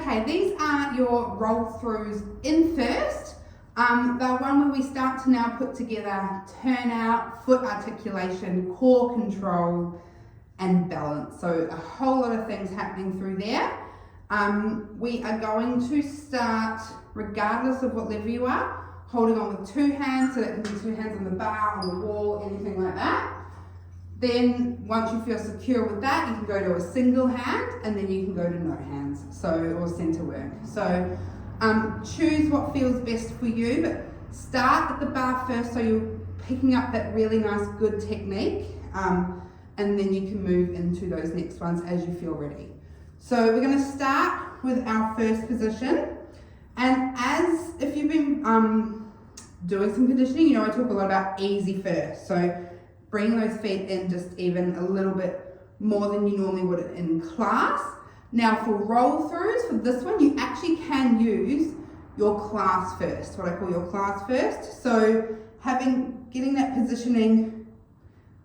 Okay, these are your roll throughs in first. The one where we start to now put together turnout, foot articulation, core control, and balance. So a whole lot of things happening through there. We are going to start, regardless of what level you are, holding on with two hands, so that can be two hands on the bar, on the wall, anything like that. Then once you feel secure with that, you can go to a single hand, and then you can go to no hands, or center work. So choose what feels best for you, but start at the bar first so you're picking up that really nice, good technique, and then you can move into those next ones as you feel ready. So we're going to start with our first position, and as if you've been doing some conditioning, I talk a lot about easy first. So bring those feet in just even a little bit more than you normally would in class. Now for roll throughs, for this one, you actually can use your class first, what I call your class first. So getting that positioning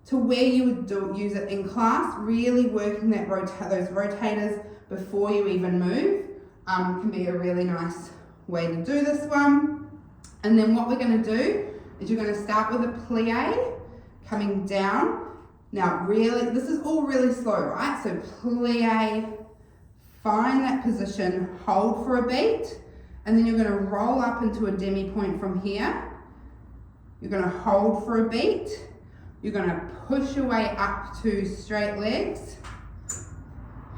to where you would use it in class, really working those rotators before you even move can be a really nice way to do this one. And then what we're going to do is you're going to start with a plie, coming down. Now really, this is all really slow, right? So plie, find that position, hold for a beat, and then you're going to roll up into a demi point from here. You're going to hold for a beat. You're going to push your way up to straight legs,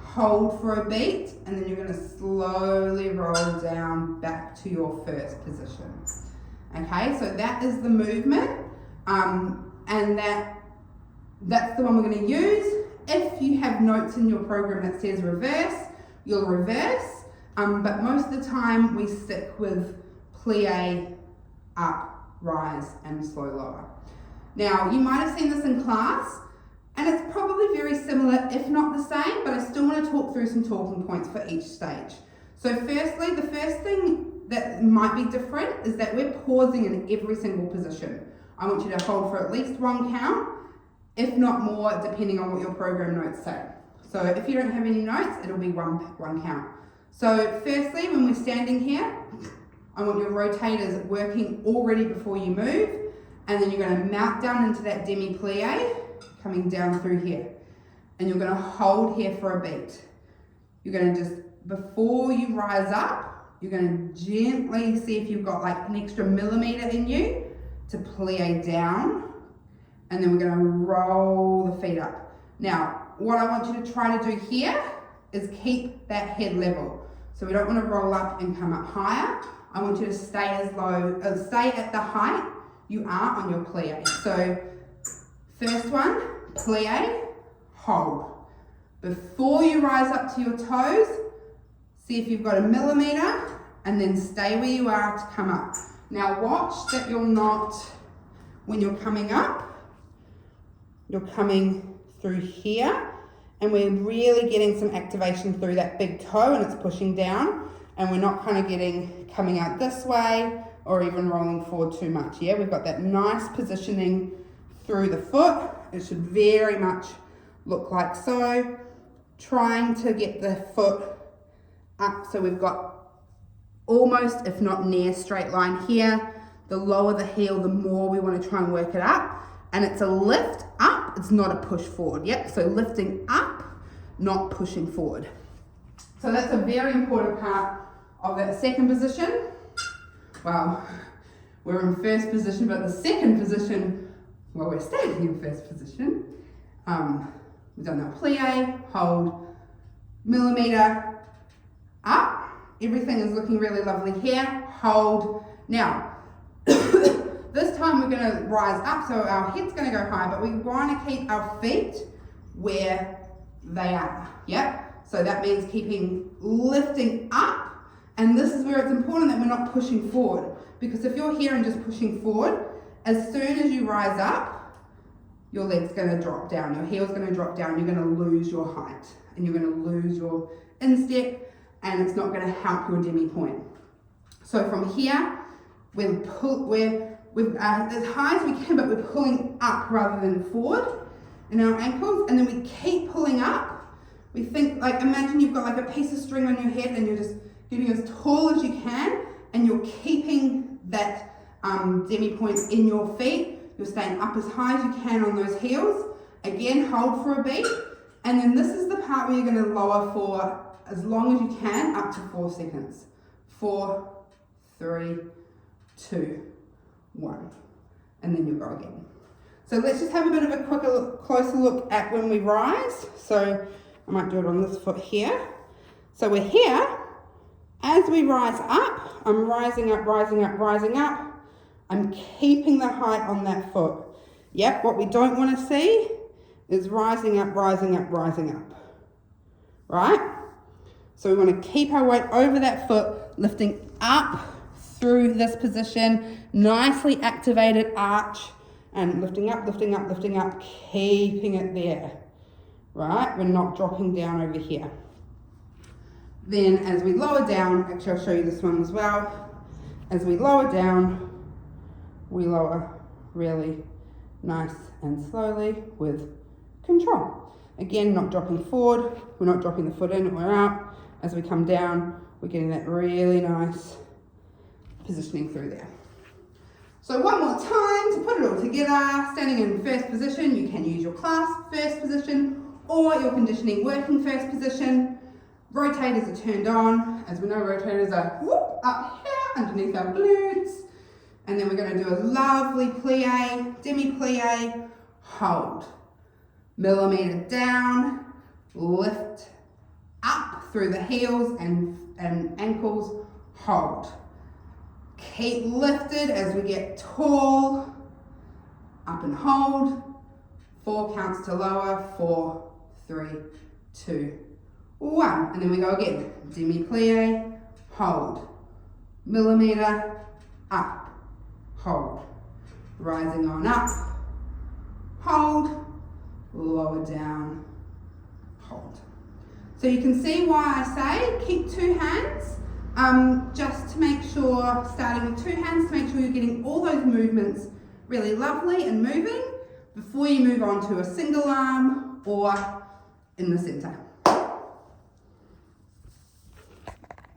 hold for a beat, and then you're going to slowly roll down back to your first position. Okay, so that is the movement, and that's the one we're going to use. If you have notes in your program that says reverse, you'll reverse, but most of the time we stick with plie, up, rise, and slow lower. Now, you might have seen this in class, and it's probably very similar, if not the same, but I still want to talk through some talking points for each stage. So firstly, the first thing that might be different is that we're pausing in every single position. I want you to hold for at least one count, if not more, depending on what your program notes say. So if you don't have any notes, it'll be one count. So firstly, when we're standing here, I want your rotators working already before you move, and then you're going to mount down into that demi-plie, coming down through here. And you're going to hold here for a beat. You're going to just, before you rise up, you're going to gently see if you've got like an extra millimeter in you to plie down, and then we're going to roll the feet up. Now, what I want you to try to do here is keep that head level. So we don't want to roll up and come up higher. I want you to stay stay at the height you are on your plie. So first one, plie, hold. Before you rise up to your toes, see if you've got a millimeter, and then stay where you are to come up. Now watch that you're not, when you're coming up, you're coming through here, and we're really getting some activation through that big toe, and it's pushing down, and we're not kind of coming out this way or even rolling forward too much. Yeah, we've got that nice positioning through the foot. It should very much look like so. Trying to get the foot up so we've got almost, if not near, straight line here. The lower the heel, the more we want to try and work it up. And it's a lift up, it's not a push forward. Yep, so lifting up, not pushing forward. So that's a very important part of that second position. Well, we're in first position, but the second position, well, we're standing in first position. We've done our plie, hold, millimeter, up. Everything is looking really lovely here. Hold. Now, this time we're going to rise up, so our head's going to go high, but we want to keep our feet where they are. Yep. So that means lifting up, and this is where it's important that we're not pushing forward, because if you're here and just pushing forward, as soon as you rise up, your leg's going to drop down, your heel's going to drop down, you're going to lose your height, and you're going to lose your instep, and it's not going to help your demi point. So from here, we're as high as we can, but we're pulling up rather than forward in our ankles, and then we keep pulling up. We think, like, imagine you've got like a piece of string on your head and you're just getting as tall as you can, and you're keeping that demi point in your feet. You're staying up as high as you can on those heels. Again, hold for a beat. And then this is the part where you're going to lower for as long as you can, up to 4 seconds. 4, 3, 2, 1. And then you'll go again. So let's just have a bit of a closer look at when we rise. So I might do it on this foot here. So we're here. As we rise up, I'm rising up, rising up, rising up. I'm keeping the height on that foot. Yep, what we don't want to see is rising up, rising up, rising up. Right? So we want to keep our weight over that foot, lifting up through this position, nicely activated arch, and lifting up, lifting up, lifting up, keeping it there. Right? We're not dropping down over here. Then as we lower down, actually I'll show you this one as well. As we lower down, we lower really nice and slowly with control. Again, not dropping forward, we're not dropping the foot in or out. As we come down, we're getting that really nice positioning through there. So one more time to put it all together. Standing in first position, you can use your clasp first position or your conditioning working first position. Rotators are turned on. As we know, rotators are up here underneath our glutes. And then we're going to do a lovely plie, demi-plie, hold. Millimeter down, lift up through the heels and ankles, hold. Keep lifted as we get tall, up and hold. 4 counts to lower, 4, 3, 2, 1. And then we go again, demi-plie, hold. Millimeter, up, hold. Rising on up, hold. Lower down, hold. So you can see why I say keep 2 hands, just to make sure, starting with 2 hands, to make sure you're getting all those movements really lovely and moving before you move on to a single arm or in the center.